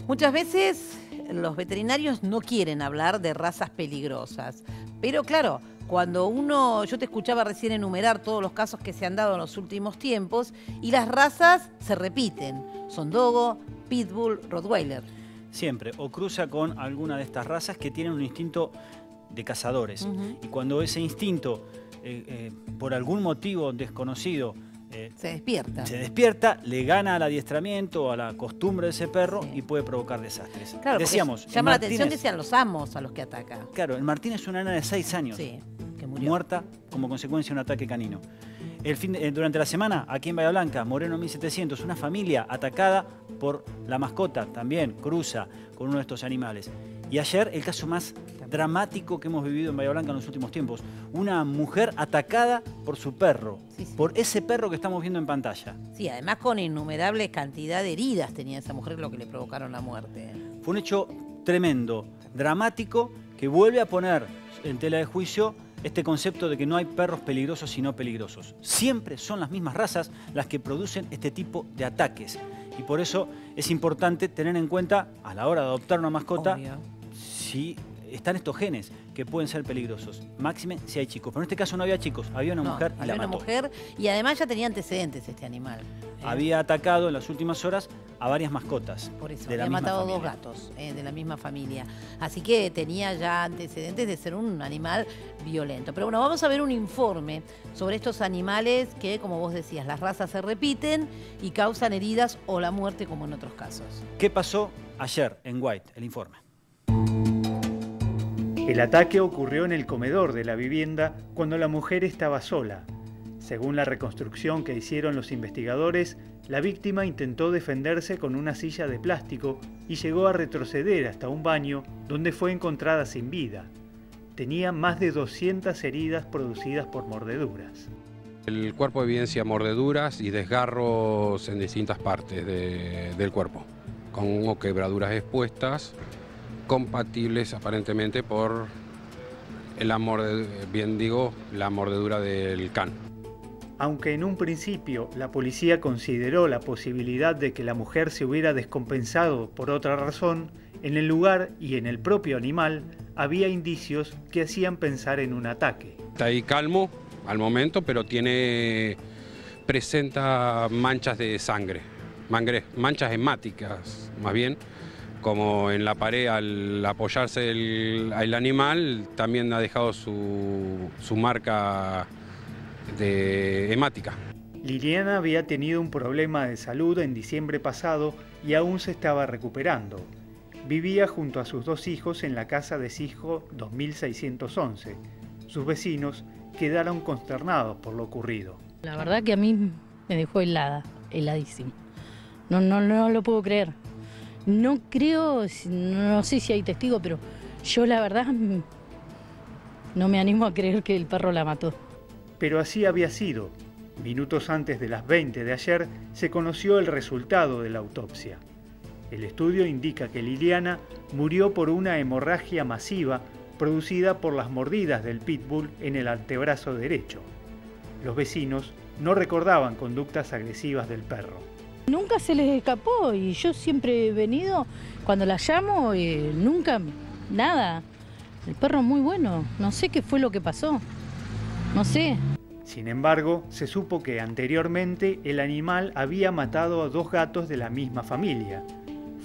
Muchas veces los veterinarios no quieren hablar de razas peligrosas, pero claro, yo te escuchaba recién enumerar todos los casos que se han dado en los últimos tiempos y las razas se repiten, son Dogo, Pitbull, Rottweiler. Siempre, o cruza con alguna de estas razas que tienen un instinto de cazadores. Y cuando ese instinto, por algún motivo desconocido, se despierta, le gana al adiestramiento o a la costumbre de ese perro y puede provocar desastres. Claro, decíamos, llama la atención que sean los amos a los que ataca. Claro, el Martín es una nena de 6 años, que murió. muerta como consecuencia de un ataque canino. Durante la semana, aquí en Bahía Blanca, Moreno 1700, una familia atacada por la mascota, también cruza con uno de estos animales. Y ayer, el caso más dramático que hemos vivido en Bahía Blanca en los últimos tiempos. Una mujer atacada por su perro, por ese perro que estamos viendo en pantalla. Sí, además con innumerable cantidad de heridas tenía esa mujer, lo que le provocaron la muerte. Fue un hecho tremendo, dramático, que vuelve a poner en tela de juicio este concepto de que no hay perros peligrosos sino peligrosos. Siempre son las mismas razas las que producen este tipo de ataques. Y por eso es importante tener en cuenta, a la hora de adoptar una mascota, si están estos genes que pueden ser peligrosos. Máxime si hay chicos. Pero en este caso no había chicos, había una mujer y la mató. Había una mujer y además ya tenía antecedentes este animal. Había atacado en las últimas horas a varias mascotas. Por eso, de la había misma matado familia. 2 gatos de la misma familia. Así que tenía ya antecedentes de ser un animal violento. Pero bueno, vamos a ver un informe sobre estos animales que, como vos decías, las razas se repiten y causan heridas o la muerte como en otros casos. ¿Qué pasó ayer en White? El informe. El ataque ocurrió en el comedor de la vivienda cuando la mujer estaba sola. Según la reconstrucción que hicieron los investigadores, la víctima intentó defenderse con una silla de plástico y llegó a retroceder hasta un baño donde fue encontrada sin vida. Tenía más de 200 heridas producidas por mordeduras. El cuerpo evidencia mordeduras y desgarros en distintas partes del cuerpo, con quebraduras expuestas, compatibles aparentemente por la mordedura del can. Aunque en un principio la policía consideró la posibilidad de que la mujer se hubiera descompensado por otra razón, en el lugar y en el propio animal había indicios que hacían pensar en un ataque. Está ahí calmo al momento, pero presenta manchas de sangre, manchas hemáticas más bien, como en la pared al apoyarse el animal también ha dejado su marca hemática. Liliana había tenido un problema de salud en diciembre pasado y aún se estaba recuperando. Vivía junto a sus 2 hijos en la casa de Cisco 2611. Sus vecinos quedaron consternados por lo ocurrido. La verdad que a mí me dejó heladísimo. No lo puedo creer. No creo, no sé si hay testigos, pero yo la verdad no me animo a creer que el perro la mató. Pero así había sido. Minutos antes de las 20 de ayer se conoció el resultado de la autopsia. El estudio indica que Liliana murió por una hemorragia masiva producida por las mordidas del pitbull en el antebrazo derecho. Los vecinos no recordaban conductas agresivas del perro. Nunca se les escapó y yo siempre he venido, cuando la llamo, nunca, nada. El perro muy bueno, no sé qué fue lo que pasó, no sé. Sin embargo, se supo que anteriormente el animal había matado a 2 gatos de la misma familia.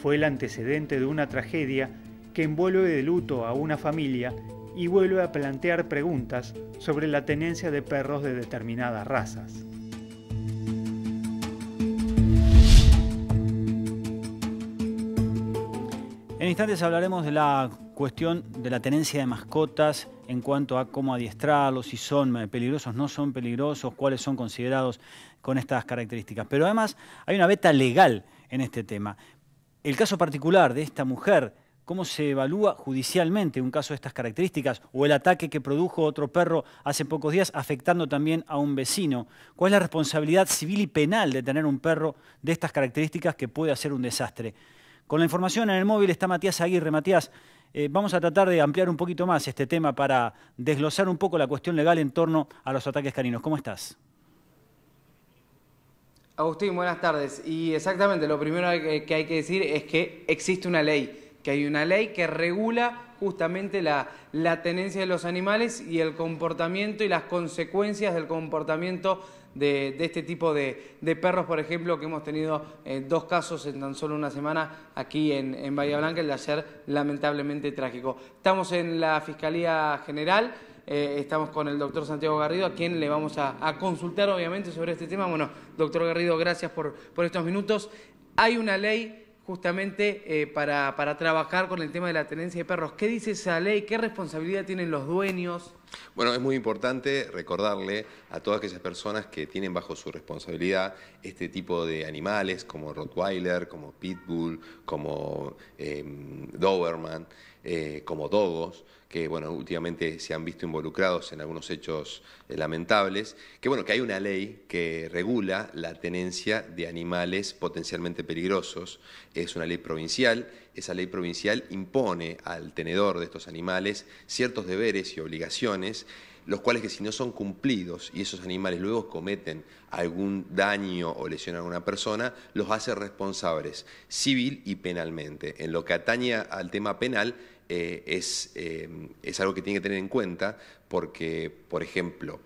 Fue el antecedente de una tragedia que envuelve de luto a una familia y vuelve a plantear preguntas sobre la tenencia de perros de determinadas razas. En instantes hablaremos de la cuestión de la tenencia de mascotas en cuanto a cómo adiestrarlos, si son peligrosos, no son peligrosos, cuáles son considerados con estas características. Pero además hay una veta legal en este tema. El caso particular de esta mujer, ¿cómo se evalúa judicialmente un caso de estas características? O el ataque que produjo otro perro hace pocos días afectando también a un vecino. ¿Cuál es la responsabilidad civil y penal de tener un perro de estas características que puede hacer un desastre? Con la información en el móvil está Matías Aguirre. Matías, vamos a tratar de ampliar un poquito más este tema para desglosar un poco la cuestión legal en torno a los ataques caninos. ¿Cómo estás? Agustín, buenas tardes. Y exactamente, lo primero que hay que decir es que existe una ley, que hay una ley que regula justamente la tenencia de los animales y el comportamiento y las consecuencias del comportamiento de este tipo de perros, por ejemplo, que hemos tenido 2 casos en tan solo una semana aquí en Bahía Blanca, el de ayer lamentablemente trágico. Estamos en la Fiscalía General. Estamos con el doctor Santiago Garrido, a quien le vamos a consultar obviamente sobre este tema. Bueno, doctor Garrido, gracias por estos minutos. Hay una ley justamente para trabajar con el tema de la tenencia de perros. ¿Qué dice esa ley? ¿Qué responsabilidad tienen los dueños? Bueno, es muy importante recordarle a todas aquellas personas que tienen bajo su responsabilidad este tipo de animales como Rottweiler, como Pitbull, como Doberman, como dogos, que bueno, últimamente se han visto involucrados en algunos hechos lamentables, que bueno, que hay una ley que regula la tenencia de animales potencialmente peligrosos. Es una ley provincial. Esa ley provincial impone al tenedor de estos animales ciertos deberes y obligaciones, los cuales que si no son cumplidos y esos animales luego cometen algún daño o lesión a alguna persona, los hace responsables civil y penalmente. En lo que atañe al tema penal, es algo que tiene que tener en cuenta porque, por ejemplo,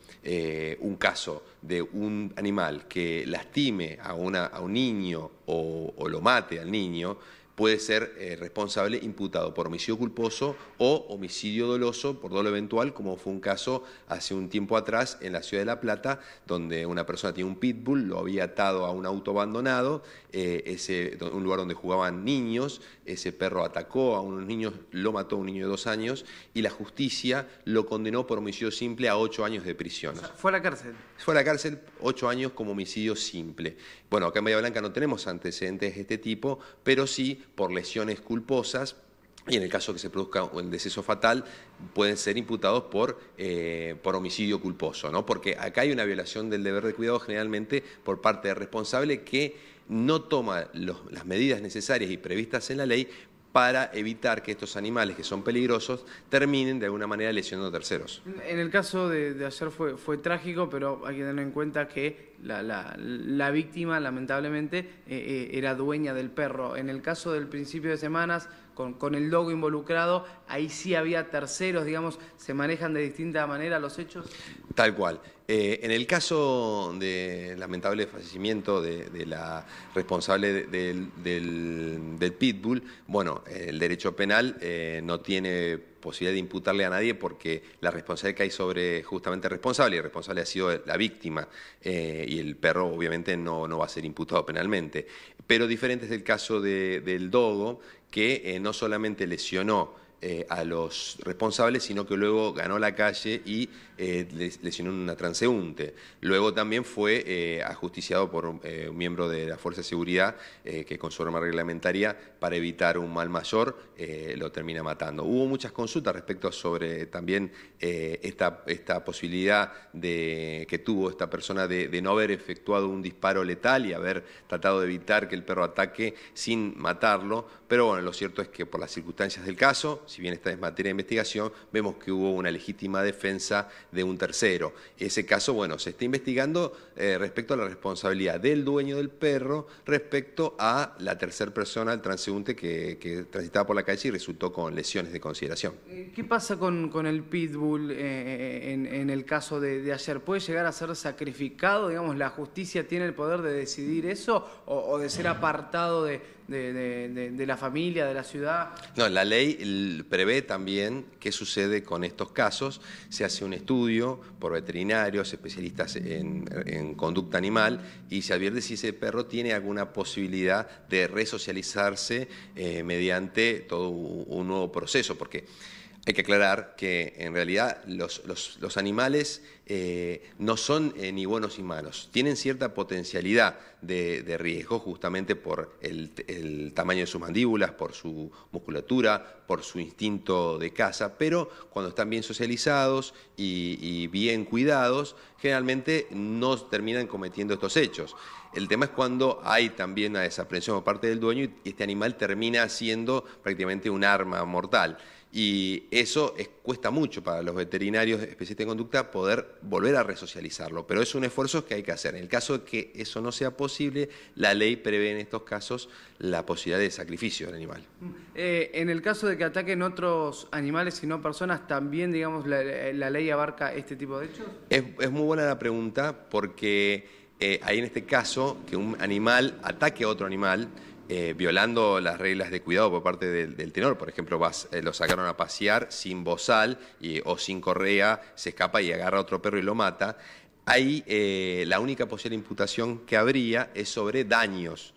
un caso de un animal que lastime a un niño o lo mate al niño, puede ser responsable imputado por homicidio culposo o homicidio doloso por dolo eventual, como fue un caso hace un tiempo atrás en la ciudad de La Plata, donde una persona tenía un pitbull, lo había atado a un auto abandonado, un lugar donde jugaban niños, ese perro atacó a unos niños, lo mató a un niño de 2 años y la justicia lo condenó por homicidio simple a 8 años de prisión. O sea, fue a la cárcel. Fue a la cárcel 8 años como homicidio simple. Bueno, acá en Bahía Blanca no tenemos antecedentes de este tipo, pero sí por lesiones culposas, y en el caso que se produzca un deceso fatal, pueden ser imputados por homicidio culposo, ¿no? Porque acá hay una violación del deber de cuidado generalmente por parte del responsable que no toma las medidas necesarias y previstas en la ley para evitar que estos animales que son peligrosos terminen de alguna manera lesionando a terceros. En el caso de ayer fue trágico, pero hay que tener en cuenta que la víctima lamentablemente era dueña del perro. En el caso del principio de semanas, con el dogo involucrado, ahí sí había terceros, digamos, ¿se manejan de distinta manera los hechos? Tal cual. En el caso de lamentable fallecimiento de la responsable del Pitbull, bueno, el derecho penal no tiene posibilidad de imputarle a nadie porque la responsabilidad que hay sobre justamente el responsable, y el responsable ha sido la víctima, y el perro obviamente no va a ser imputado penalmente. Pero diferente es el caso del dogo, que no solamente lesionó a los responsables, sino que luego ganó la calle y lesionó una transeúnte. Luego también fue ajusticiado por un miembro de la Fuerza de Seguridad que con su arma reglamentaria, para evitar un mal mayor, lo termina matando. Hubo muchas consultas respecto sobre también esta posibilidad que tuvo esta persona de no haber efectuado un disparo letal y haber tratado de evitar que el perro ataque sin matarlo, pero bueno, lo cierto es que por las circunstancias del caso, si bien esta es materia de investigación, vemos que hubo una legítima defensa de un tercero. Ese caso, bueno, se está investigando respecto a la responsabilidad del dueño del perro respecto a la tercera persona, el transeúnte que transitaba por la calle y resultó con lesiones de consideración. ¿Qué pasa con el pitbull en el caso de ayer? ¿Puede llegar a ser sacrificado? Digamos, ¿la justicia tiene el poder de decidir eso o de ser apartado de la familia, de la ciudad? No, la ley prevé también qué sucede con estos casos. Se hace un estudio por veterinarios, especialistas en conducta animal, y se advierte si ese perro tiene alguna posibilidad de resocializarse mediante todo un nuevo proceso, porque hay que aclarar que en realidad los animales no son ni buenos ni malos, tienen cierta potencialidad de riesgo justamente por el tamaño de sus mandíbulas, por su musculatura, por su instinto de caza, pero cuando están bien socializados y bien cuidados, generalmente no terminan cometiendo estos hechos. El tema es cuando hay también una desaprensión por parte del dueño y este animal termina siendo prácticamente un arma mortal. Y eso cuesta mucho para los veterinarios especialistas en conducta poder volver a resocializarlo, pero es un esfuerzo que hay que hacer. En el caso de que eso no sea posible, la ley prevé en estos casos la posibilidad de sacrificio del animal. En el caso de que ataquen otros animales y no personas, ¿también, digamos, la ley abarca este tipo de hechos? Es muy buena la pregunta porque hay en este caso que un animal ataque a otro animal, violando las reglas de cuidado por parte del tenor. Por ejemplo, lo sacaron a pasear sin bozal o sin correa, se escapa y agarra a otro perro y lo mata. Ahí la única posible imputación que habría es sobre daños,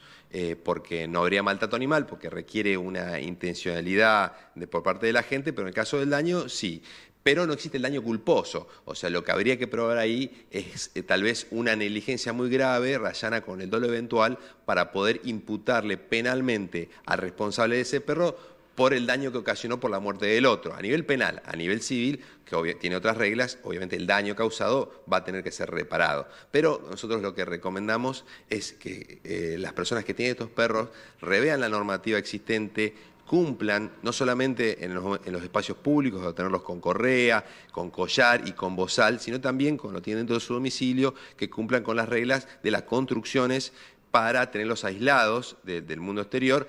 porque no habría maltrato animal, porque requiere una intencionalidad por parte de la gente, pero en el caso del daño sí. Pero no existe el daño culposo, o sea, lo que habría que probar ahí es tal vez una negligencia muy grave, rayana con el dolo eventual, para poder imputarle penalmente al responsable de ese perro por el daño que ocasionó por la muerte del otro. A nivel penal, a nivel civil, que tiene otras reglas, obviamente el daño causado va a tener que ser reparado. Pero nosotros lo que recomendamos es que las personas que tienen estos perros revean la normativa existente, cumplan, no solamente en los espacios públicos, de tenerlos con correa, con collar y con bozal, sino también cuando tienen dentro de su domicilio, que cumplan con las reglas de las construcciones para tenerlos aislados del mundo exterior,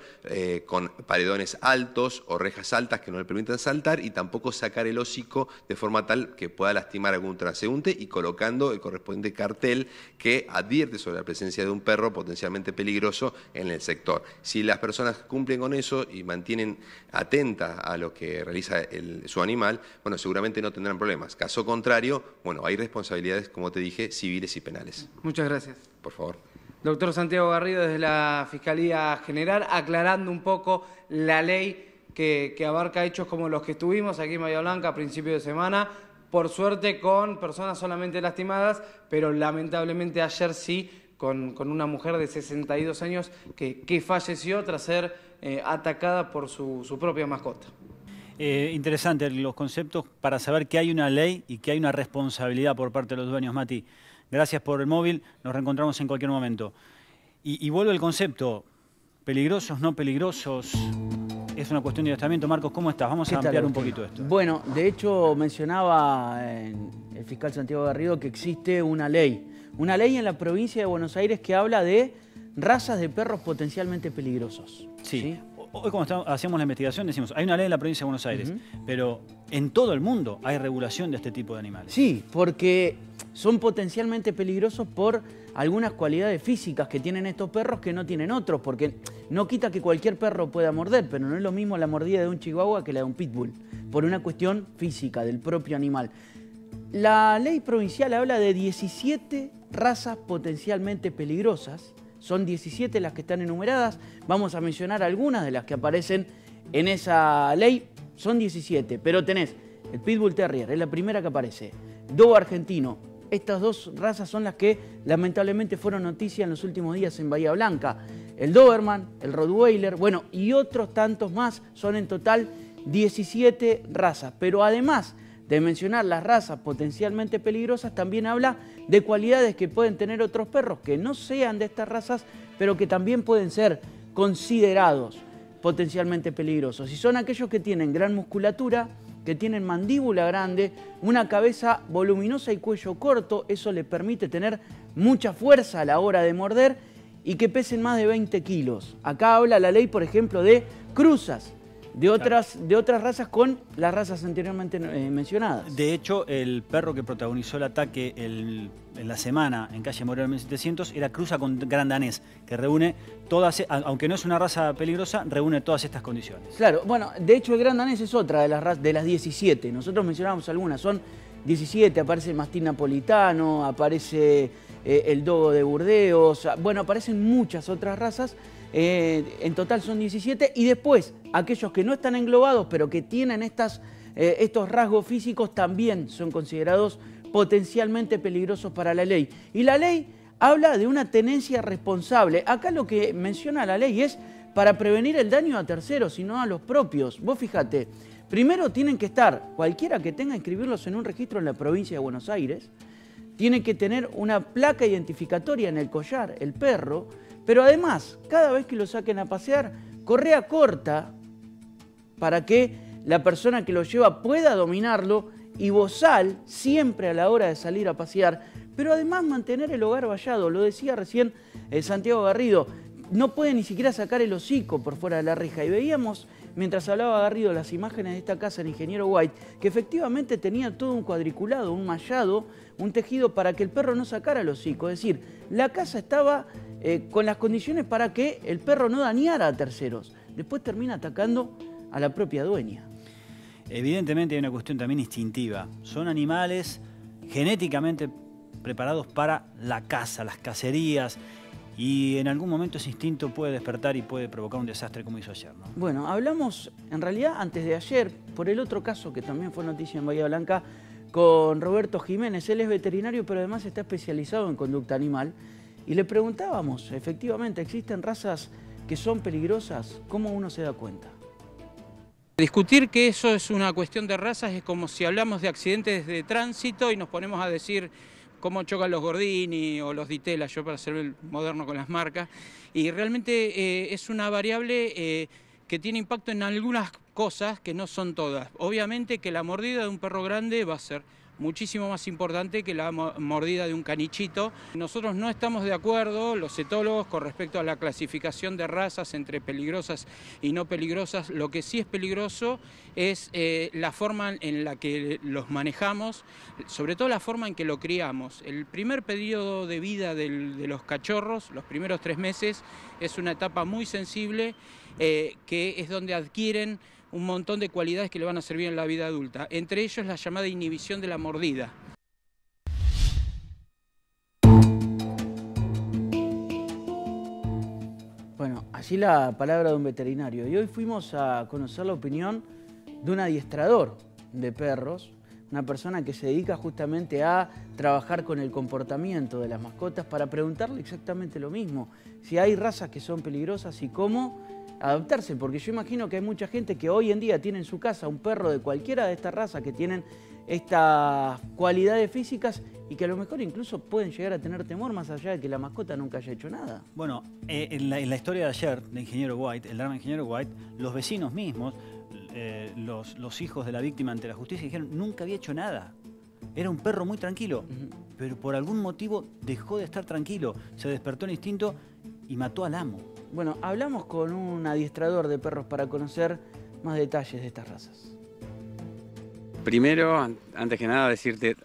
con paredones altos o rejas altas que no le permitan saltar, y tampoco sacar el hocico de forma tal que pueda lastimar a algún transeúnte, y colocando el correspondiente cartel que advierte sobre la presencia de un perro potencialmente peligroso en el sector. Si las personas cumplen con eso y mantienen atentas a lo que realiza su animal, bueno, seguramente no tendrán problemas. Caso contrario, bueno, hay responsabilidades, como te dije, civiles y penales. Muchas gracias. Por favor. Doctor Santiago Garrido, desde la Fiscalía General, aclarando un poco la ley que abarca hechos como los que estuvimos aquí en Bahía Blanca a principios de semana, por suerte con personas solamente lastimadas, pero lamentablemente ayer sí con una mujer de 62 años que falleció tras ser atacada por su propia mascota. Interesante los conceptos para saber que hay una ley y que hay una responsabilidad por parte de los dueños, Mati. Gracias por el móvil, nos reencontramos en cualquier momento. Y vuelve el concepto, peligrosos, no peligrosos, es una cuestión de adiestramiento. Marcos, ¿cómo estás? Vamos a ampliar un poquito esto. Bueno, de hecho mencionaba el fiscal Santiago Garrido que existe una ley en la provincia de Buenos Aires que habla de razas de perros potencialmente peligrosos. Sí. Hoy cuando hacíamos la investigación decimos, hay una ley en la provincia de Buenos Aires, pero en todo el mundo hay regulación de este tipo de animales. Sí, porque son potencialmente peligrosos por algunas cualidades físicas que tienen estos perros que no tienen otros, porque no quita que cualquier perro pueda morder, pero no es lo mismo la mordida de un chihuahua que la de un pitbull, por una cuestión física del propio animal. La ley provincial habla de 17 razas potencialmente peligrosas. Son 17 las que están enumeradas. Vamos a mencionar algunas de las que aparecen en esa ley. Son 17, pero tenés el Pitbull Terrier, es la primera que aparece. Dogo argentino. Estas dos razas son las que lamentablemente fueron noticia en los últimos días en Bahía Blanca. El Doberman, el Rottweiler, bueno, y otros tantos más. Son en total 17 razas. Pero además de mencionar las razas potencialmente peligrosas, también habla de cualidades que pueden tener otros perros que no sean de estas razas, pero que también pueden ser considerados potencialmente peligrosos. Y son aquellos que tienen gran musculatura, que tienen mandíbula grande, una cabeza voluminosa y cuello corto, eso le permite tener mucha fuerza a la hora de morder, y que pesen más de 20 kilos. Acá habla la ley, por ejemplo, de cruzas, de otras razas con las razas anteriormente mencionadas. De hecho, el perro que protagonizó el ataque en la semana en calle Moreno 1700 era cruza con gran danés, que reúne todas, aunque no es una raza peligrosa, reúne todas estas condiciones. Claro, bueno, de hecho el gran danés es otra de las 17. Nosotros mencionamos algunas, son 17, aparece el mastín napolitano, aparece el dogo de Burdeos, bueno, aparecen muchas otras razas. En total son 17, y después aquellos que no están englobados pero que tienen estos rasgos físicos también son considerados potencialmente peligrosos para la ley. Y la ley habla de una tenencia responsable. Acá lo que menciona la ley es para prevenir el daño a terceros y no a los propios. Vos fíjate, primero tienen que estar, cualquiera que tenga inscribirlos en un registro en la provincia de Buenos Aires, tiene que tener una placa identificatoria en el collar, el perro. Pero además, cada vez que lo saquen a pasear, correa corta para que la persona que lo lleva pueda dominarlo y bozal siempre a la hora de salir a pasear, pero además mantener el hogar vallado. Lo decía recién Santiago Garrido, no puede ni siquiera sacar el hocico por fuera de la reja. Y veíamos, mientras hablaba Garrido, las imágenes de esta casa del ingeniero White, que efectivamente tenía todo un cuadriculado, un mallado, un tejido para que el perro no sacara el hocico. Es decir, la casa estaba con las condiciones para que el perro no dañara a terceros. Después termina atacando a la propia dueña. Evidentemente hay una cuestión también instintiva. Son animales genéticamente preparados para la caza, las cacerías, y en algún momento ese instinto puede despertar y puede provocar un desastre como hizo ayer, ¿no? Bueno, hablamos en realidad antes de ayer por el otro caso que también fue noticia en Bahía Blanca con Roberto Jiménez. Él es veterinario, pero además está especializado en conducta animal. Y le preguntábamos, efectivamente, ¿existen razas que son peligrosas? ¿Cómo uno se da cuenta? Discutir que eso es una cuestión de razas es como si hablamos de accidentes de tránsito y nos ponemos a decir cómo chocan los Gordini o los Ditela, yo para ser el moderno con las marcas, y realmente es una variable que tiene impacto en algunas cosas que no son todas. Obviamente que la mordida de un perro grande va a ser muchísimo más importante que la mordida de un canichito. Nosotros no estamos de acuerdo, los etólogos, con respecto a la clasificación de razas entre peligrosas y no peligrosas. Lo que sí es peligroso es la forma en la que los manejamos, sobre todo la forma en que lo criamos. El primer periodo de vida de los cachorros, los primeros 3 meses, es una etapa muy sensible que es donde adquieren un montón de cualidades que le van a servir en la vida adulta, entre ellos la llamada inhibición de la mordida. Bueno, así la palabra de un veterinario. Y hoy fuimos a conocer la opinión de un adiestrador de perros, una persona que se dedica justamente a trabajar con el comportamiento de las mascotas para preguntarle exactamente lo mismo, si hay razas que son peligrosas y cómo adaptarse, porque yo imagino que hay mucha gente que hoy en día tiene en su casa un perro de cualquiera de estas razas que tienen estas cualidades físicas y que a lo mejor incluso pueden llegar a tener temor más allá de que la mascota nunca haya hecho nada. Bueno, en la historia de ayer del ingeniero White, el drama del ingeniero White, los vecinos mismos, los hijos de la víctima ante la justicia dijeron nunca había hecho nada. Era un perro muy tranquilo, pero por algún motivo dejó de estar tranquilo, se despertó el instinto y mató al amo. Bueno, hablamos con un adiestrador de perros para conocer más detalles de estas razas. Primero, antes que nada, decirte,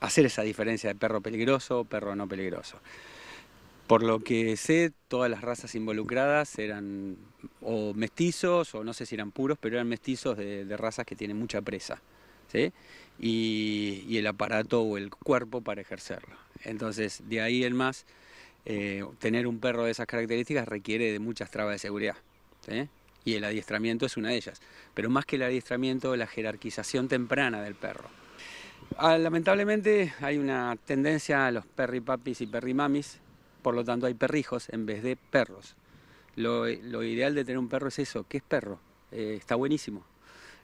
hacer esa diferencia de perro peligroso, perro no peligroso. Por lo que sé, todas las razas involucradas eran o mestizos, o no sé si eran puros, pero eran mestizos de razas que tienen mucha presa, ¿sí? Y el aparato o el cuerpo para ejercerlo. Entonces, de ahí en más, tener un perro de esas características requiere de muchas trabas de seguridad, ¿sí? Y el adiestramiento es una de ellas. Pero más que el adiestramiento, la jerarquización temprana del perro. Lamentablemente hay una tendencia a los perripapis y perrimamis, por lo tanto hay perrijos en vez de perros. Lo ideal de tener un perro es eso, que es perro, está buenísimo.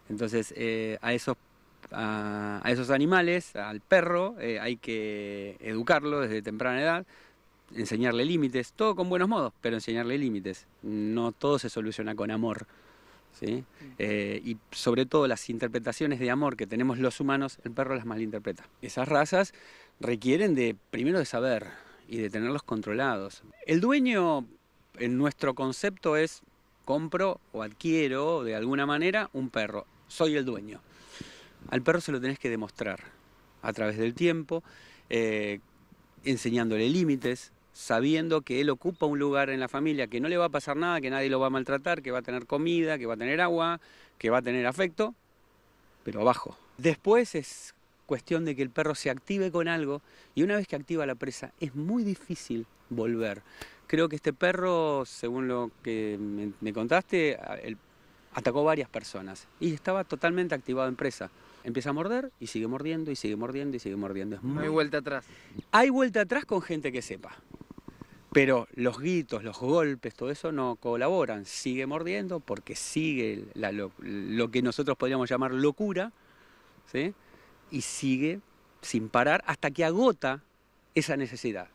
Entonces a esos animales, al perro, hay que educarlo desde temprana edad, enseñarle límites, todo con buenos modos, pero enseñarle límites. No todo se soluciona con amor, ¿sí? Y sobre todo las interpretaciones de amor que tenemos los humanos, el perro las malinterpreta. Esas razas requieren primero de saber y de tenerlos controlados. El dueño, en nuestro concepto, es compro o adquiero de alguna manera un perro. Soy el dueño. Al perro se lo tenés que demostrar a través del tiempo, enseñándole límites, sabiendo que él ocupa un lugar en la familia, que no le va a pasar nada, que nadie lo va a maltratar, que va a tener comida, que va a tener agua, que va a tener afecto, pero abajo. Después es cuestión de que el perro se active con algo y una vez que activa la presa es muy difícil volver. Creo que este perro, según lo que me contaste, atacó varias personas y estaba totalmente activado en presa. Empieza a morder y sigue mordiendo y sigue mordiendo y sigue mordiendo. No hay vuelta atrás. Hay vuelta atrás con gente que sepa. Pero los gritos, los golpes, todo eso no colaboran. Sigue mordiendo porque sigue lo que nosotros podríamos llamar locura, ¿sí? Y sigue sin parar hasta que agota esa necesidad.